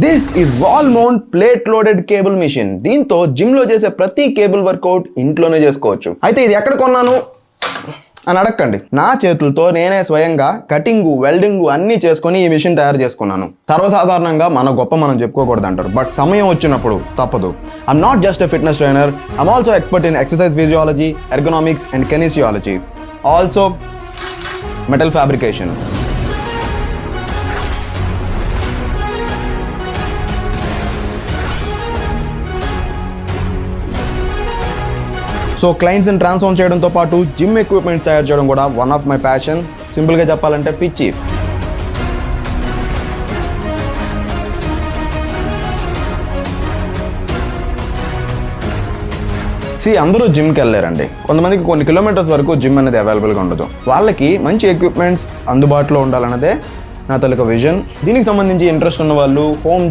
This is wall mount plate loaded cable machine. దీంతో gym లో చేసే ప్రతి కేబుల్ వర్కౌట్ ఇంట్లోనే చేసుకోవచ్చు. అయితే ఇది ఎక్కడ కొన్నాను అని అడగండి. నా చేతులతో నేనే స్వయంగా కటింగ్ వెల్డింగ్ అన్ని చేసుకుని ఈ మిషన్ తయారు చేసుకున్నాను. సర్వసాధారణంగా మన గొప్ప మనం చెప్పుకోకూడదు అంటారు, బట్ సమయం వచ్చినప్పుడు తప్పదు. I'm not just a fitness trainer, I'm also expert in exercise physiology, ergonomics and kinesiology, also metal fabrication. So క్లయింట్స్ని ట్రాన్స్ఫార్మ్ చేయడంతో పాటు జిమ్ ఎక్విప్మెంట్స్ తయారు చేయడం కూడా వన్ ఆఫ్ మై ప్యాషన్. సింపుల్గా చెప్పాలంటే పిచ్చి. అందరూ జిమ్కి వెళ్ళారండి. కొంతమందికి కొన్ని కిలోమీటర్స్ వరకు జిమ్ అనేది అవైలబుల్గా ఉండదు. వాళ్ళకి మంచి ఎక్విప్మెంట్స్ అందుబాటులో ఉండాలన్నదే నా తొలి విజన్. దీనికి సంబంధించి ఇంట్రెస్ట్ ఉన్న వాళ్ళు హోమ్